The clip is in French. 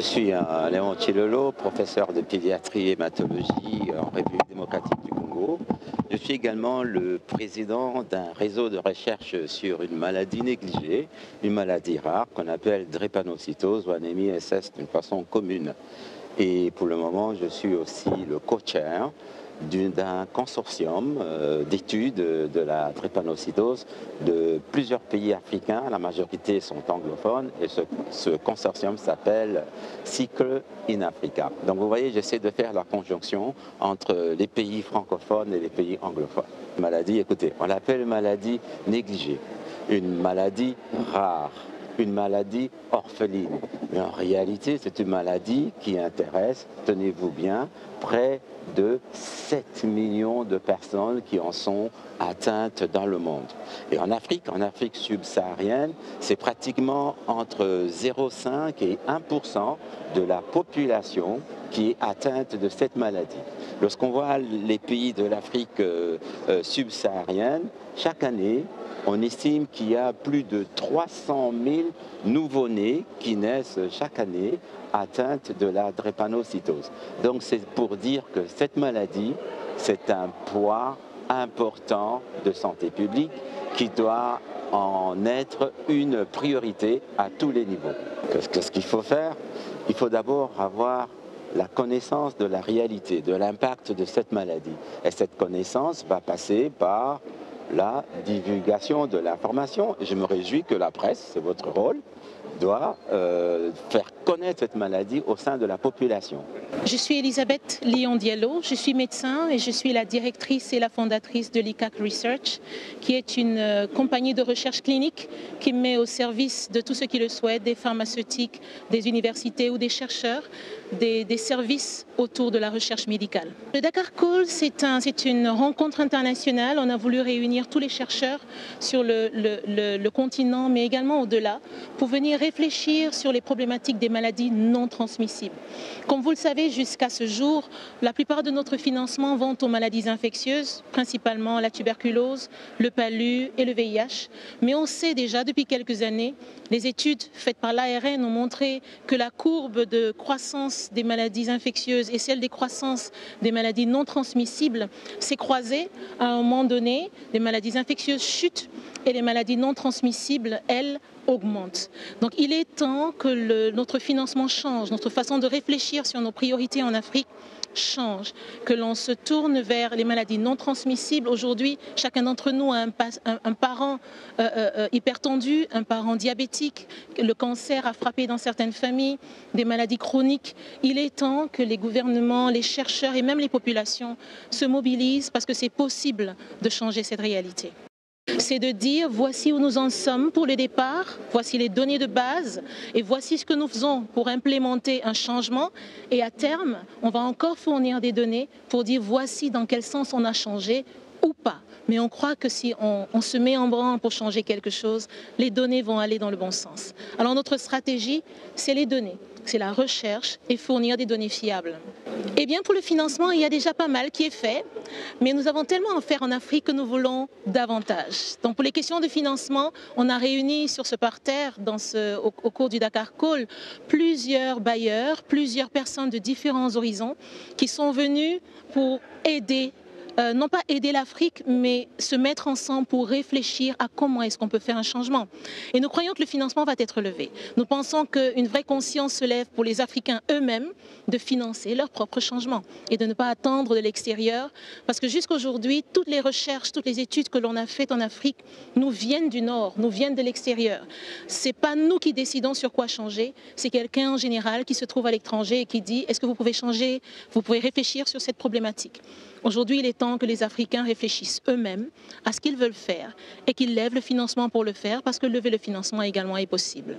suis Léon Chilolo, professeur de pédiatrie et hématologie en République démocratique du Congo. Je suis également le président d'un réseau de recherche sur une maladie négligée, une maladie rare qu'on appelle drépanocytose ou anémie SS d'une façon commune. Et pour le moment, je suis aussi le co-chair d'un consortium d'études de la drépanocytose de plusieurs pays africains. La majorité sont anglophones et ce consortium s'appelle Sickle in Africa. Donc vous voyez, j'essaie de faire la conjonction entre les pays francophones et les pays anglophones. Maladie, écoutez, on l'appelle maladie négligée, une maladie rare, une maladie orpheline. Mais en réalité, c'est une maladie qui intéresse, tenez-vous bien, près de 7 millions de personnes qui en sont atteintes dans le monde. Et en Afrique subsaharienne, c'est pratiquement entre 0,5 et 1% de la population qui est atteinte de cette maladie. Lorsqu'on voit les pays de l'Afrique subsaharienne, chaque année, on estime qu'il y a plus de 300 000 nouveau-nés qui naissent chaque année atteints de la drépanocytose. Donc c'est pour dire que cette maladie, c'est un poids important de santé publique qui doit en être une priorité à tous les niveaux. Qu'est-ce qu'il faut faire? Il faut d'abord avoir la connaissance de la réalité, de l'impact de cette maladie. Et cette connaissance va passer par la divulgation de l'information. Je me réjouis que la presse, c'est votre rôle, doit faire connaître cette maladie au sein de la population. Je suis Elisabeth Lyon-Diallo, je suis médecin et je suis la directrice et la fondatrice de l'ICAC Research, qui est une compagnie de recherche clinique qui met au service de tous ceux qui le souhaitent, des pharmaceutiques, des universités ou des chercheurs, des services autour de la recherche médicale. Le Dakar Call, c'est une rencontre internationale. On a voulu réunir tous les chercheurs sur le continent, mais également au-delà, pour venir réfléchir sur les problématiques des maladies non transmissibles. Comme vous le savez, jusqu'à ce jour, la plupart de notre financement vont aux maladies infectieuses, principalement la tuberculose, le palu et le VIH. Mais on sait déjà depuis quelques années, les études faites par l'ARN ont montré que la courbe de croissance des maladies infectieuses et celle des croissances des maladies non transmissibles s'est croisée à un moment donné. Les maladies infectieuses chutent et les maladies non transmissibles, elles, augmentent. Donc il est temps que notre financement change, notre façon de réfléchir sur nos priorités en Afrique change, que l'on se tourne vers les maladies non transmissibles. Aujourd'hui, chacun d'entre nous a un parent hypertendu, un parent diabétique, le cancer a frappé dans certaines familles, des maladies chroniques. Il est temps que les gouvernements, les chercheurs et même les populations se mobilisent parce que c'est possible de changer cette réalité. C'est de dire voici où nous en sommes pour le départ, voici les données de base et voici ce que nous faisons pour implémenter un changement et à terme, on va encore fournir des données pour dire voici dans quel sens on a changé ou pas. Mais on croit que si on se met en branle pour changer quelque chose, les données vont aller dans le bon sens. Alors notre stratégie, c'est les données, c'est la recherche et fournir des données fiables. Eh bien pour le financement, il y a déjà pas mal qui est fait, mais nous avons tellement à faire en Afrique que nous voulons davantage. Donc pour les questions de financement, on a réuni sur ce parterre au cours du Dakar Call plusieurs bailleurs, plusieurs personnes de différents horizons qui sont venus pour aider non pas aider l'Afrique, mais se mettre ensemble pour réfléchir à comment est-ce qu'on peut faire un changement. Et nous croyons que le financement va être levé. Nous pensons qu'une vraie conscience se lève pour les Africains eux-mêmes de financer leur propre changement et de ne pas attendre de l'extérieur. Parce que jusqu'à aujourd'hui, toutes les recherches, toutes les études que l'on a faites en Afrique nous viennent du Nord, nous viennent de l'extérieur. Ce n'est pas nous qui décidons sur quoi changer, c'est quelqu'un en général qui se trouve à l'étranger et qui dit est-ce que vous pouvez changer, vous pouvez réfléchir sur cette problématique. Aujourd'hui, il est temps que les Africains réfléchissent eux-mêmes à ce qu'ils veulent faire et qu'ils lèvent le financement pour le faire parce que lever le financement également est possible.